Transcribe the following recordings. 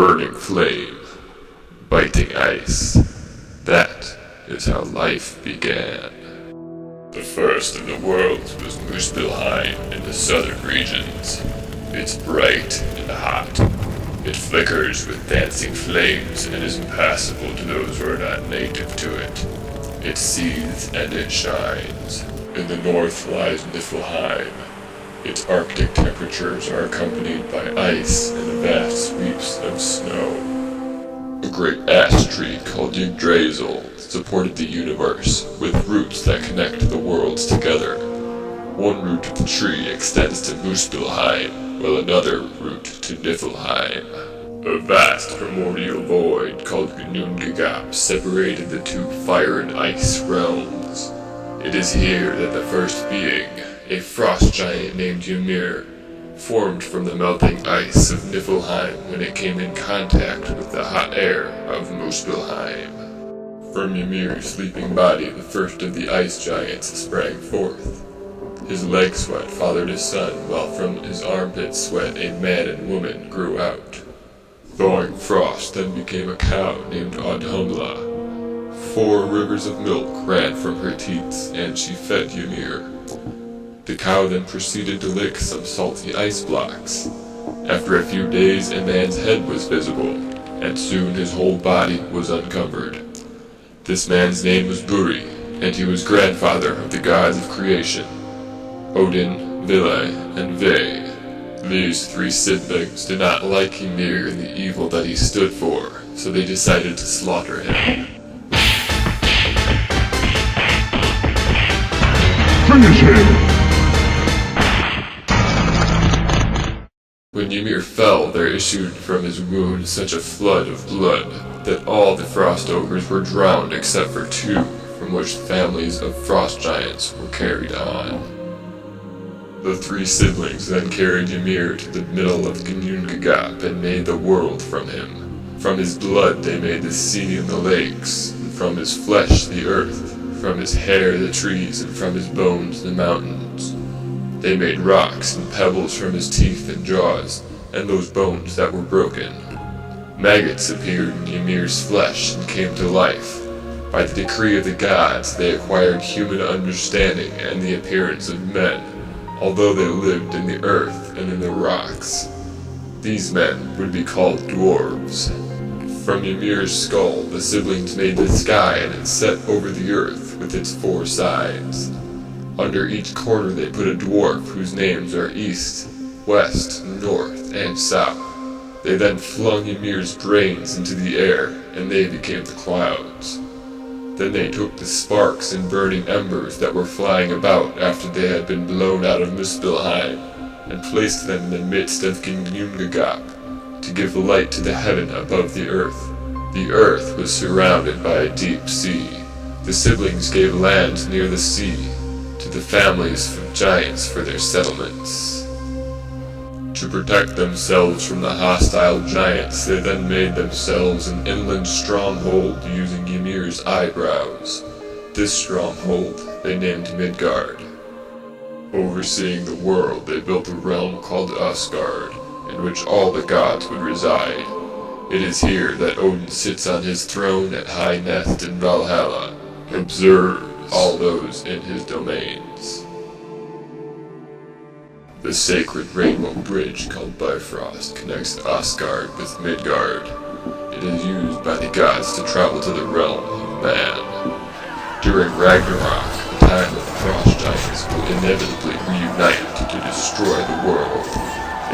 burning flame, biting ice. That is how life began. The first of the worlds was Muspelheim in the southern regions. It's bright and hot. It flickers with dancing flames and is impassable to those who are not native to it. It seethes and it shines. In the north lies Niflheim. Its Arctic temperatures are accompanied by ice and vast sweeps of snow. A great ash tree called Yggdrasil supported the universe with roots that connect the worlds together. One root of the tree extends to Muspelheim, while another root to Niflheim. A vast primordial void called Ginnungagap separated the two fire and ice realms. It is here that the first being, a frost giant named Ymir, formed from the melting ice of Niflheim when it came in contact with the hot air of Muspelheim. From Ymir's sleeping body, the first of the ice giants sprang forth. His leg sweat fathered his son, while from his armpit sweat a man and woman grew out. Thawing frost then became a cow named Audhumla. 4 rivers of milk ran from her teats, and she fed Ymir. The cow then proceeded to lick some salty ice blocks. After a few days, a man's head was visible, and soon his whole body was uncovered. This man's name was Buri, and he was grandfather of the gods of creation, Odin, Vili, and Ve. These 3 siblings did not like Ymir and the evil that he stood for, so they decided to slaughter him. Finish him! When Ymir fell, there issued from his wound such a flood of blood that all the frost ogres were drowned except for 2, from which families of frost giants were carried on. The 3 siblings then carried Ymir to the middle of Ginnungagap and made the world from him. From his blood they made the sea and the lakes, and from his flesh the earth, from his hair the trees, and from his bones the mountains. They made rocks and pebbles from his teeth and jaws, and those bones that were broken. Maggots appeared in Ymir's flesh and came to life. By the decree of the gods, they acquired human understanding and the appearance of men, although they lived in the earth and in the rocks. These men would be called dwarves. From Ymir's skull, the siblings made the sky and it set over the earth with its 4 sides. Under each corner they put a dwarf whose names are East, West, North, and South. They then flung Ymir's brains into the air, and they became the clouds. Then they took the sparks and burning embers that were flying about after they had been blown out of Muspelheim, and placed them in the midst of Ginnungagap, to give light to the heaven above the earth. The earth was surrounded by a deep sea. The siblings gave land near the sea to the families of giants for their settlements. To protect themselves from the hostile giants, they then made themselves an inland stronghold using Ymir's eyebrows. This stronghold they named Midgard. Overseeing the world, they built a realm called Asgard, in which all the gods would reside. It is here that Odin sits on his throne at High Nest in Valhalla, and observes all those in his domains. The sacred rainbow bridge called Bifrost connects Asgard with Midgard. It is used by the gods to travel to the realm of man. During Ragnarok, the time of the frost giants will inevitably reunite to destroy the world.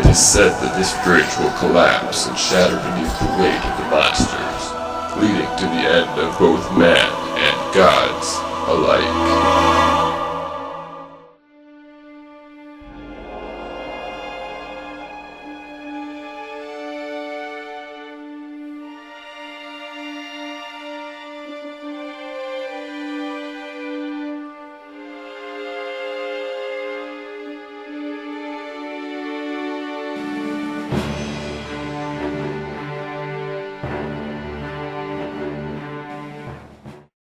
It is said that this bridge will collapse and shatter beneath the weight of the monsters, leading to the end of both man and gods alike.